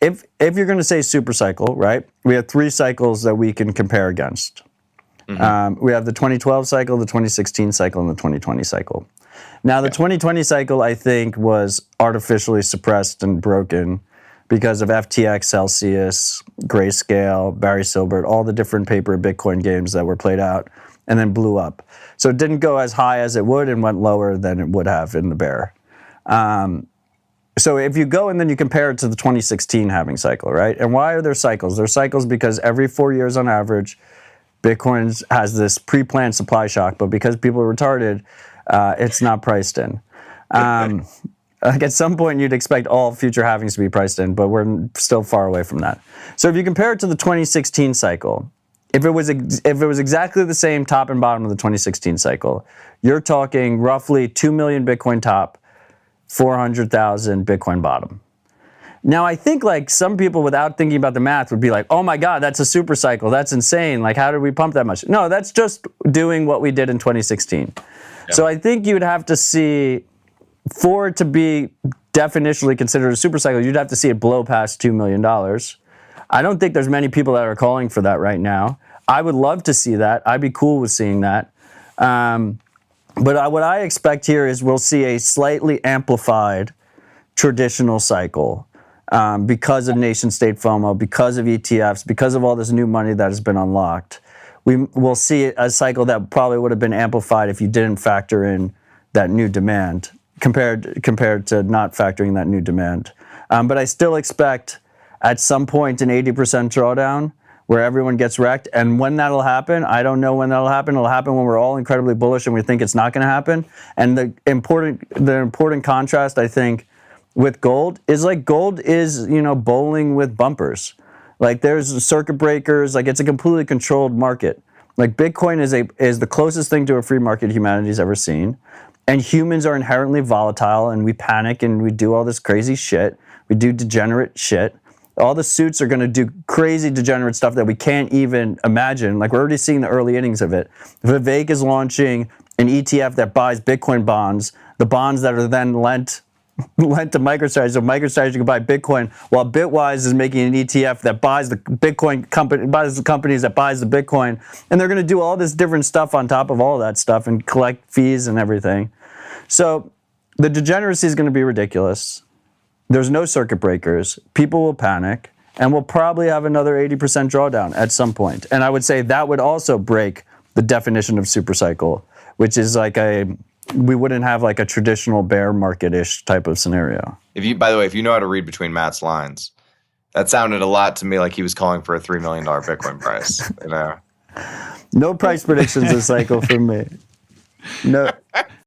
if you're going to say super cycle, right? We have 3 cycles that we can compare against. We have the 2012 cycle, the 2016 cycle, and the 2020 cycle. Now, the 2020 cycle, I think, was artificially suppressed and broken because of FTX, Celsius, Grayscale, Barry Silbert, all the different paper Bitcoin games that were played out and then blew up. So it didn't go as high as it would and went lower than it would have in the bear. So if you go and then you compare it to the 2016 halving cycle, right? And why are there cycles? There are cycles because every 4 years on average, Bitcoin has this pre-planned supply shock, but because people are retarded, it's not priced in. Like at some point, you'd expect all future halvings to be priced in, but we're still far away from that. So if you compare it to the 2016 cycle, if it was exactly the same top and bottom of the 2016 cycle, you're talking roughly 2 million Bitcoin top, 400,000 Bitcoin bottom. Now, I think like some people without thinking about the math would be like, oh my God, that's a super cycle. That's insane. Like, how did we pump that much? No, that's just doing what we did in 2016. Yeah. So I think you'd have to see, for it to be definitionally considered a super cycle, you'd have to see it blow past $2 million. I don't think there's many people that are calling for that right now. I would love to see that. I'd be cool with seeing that. But what I expect here is we'll see a slightly amplified traditional cycle because of nation-state FOMO, because of ETFs, because of all this new money that has been unlocked. We'll see a cycle that probably would have been amplified if you didn't factor in that new demand compared to not factoring that new demand. But I still expect at some point an 80% drawdown where everyone gets wrecked. And when that'll happen, I don't know when that'll happen. It'll happen when we're all incredibly bullish and we think it's not going to happen. And the important contrast, I think, with gold is like gold is, bowling with bumpers. Like there's circuit breakers, like it's a completely controlled market. Like Bitcoin is the closest thing to a free market humanity's ever seen. And humans are inherently volatile and we panic and we do all this crazy shit. We do degenerate shit. All the suits are going to do crazy degenerate stuff that we can't even imagine. Like we're already seeing the early innings of it. Vivek is launching an ETF that buys Bitcoin bonds, the bonds that are then lent to MicroStrategy, so MicroStrategy can buy Bitcoin, while Bitwise is making an ETF that buys the Bitcoin company, buys the companies that buys the Bitcoin, and they're going to do all this different stuff on top of all that stuff and collect fees and everything. So the degeneracy is going to be ridiculous. There's no circuit breakers. People will panic, and we'll probably have another 80% drawdown at some point. And I would say that would also break the definition of supercycle, which is like we wouldn't have like a traditional bear market-ish type of scenario. By the way, if you know how to read between Matt's lines, that sounded a lot to me like he was calling for a $3 million Bitcoin price. No price predictions this cycle from me. No.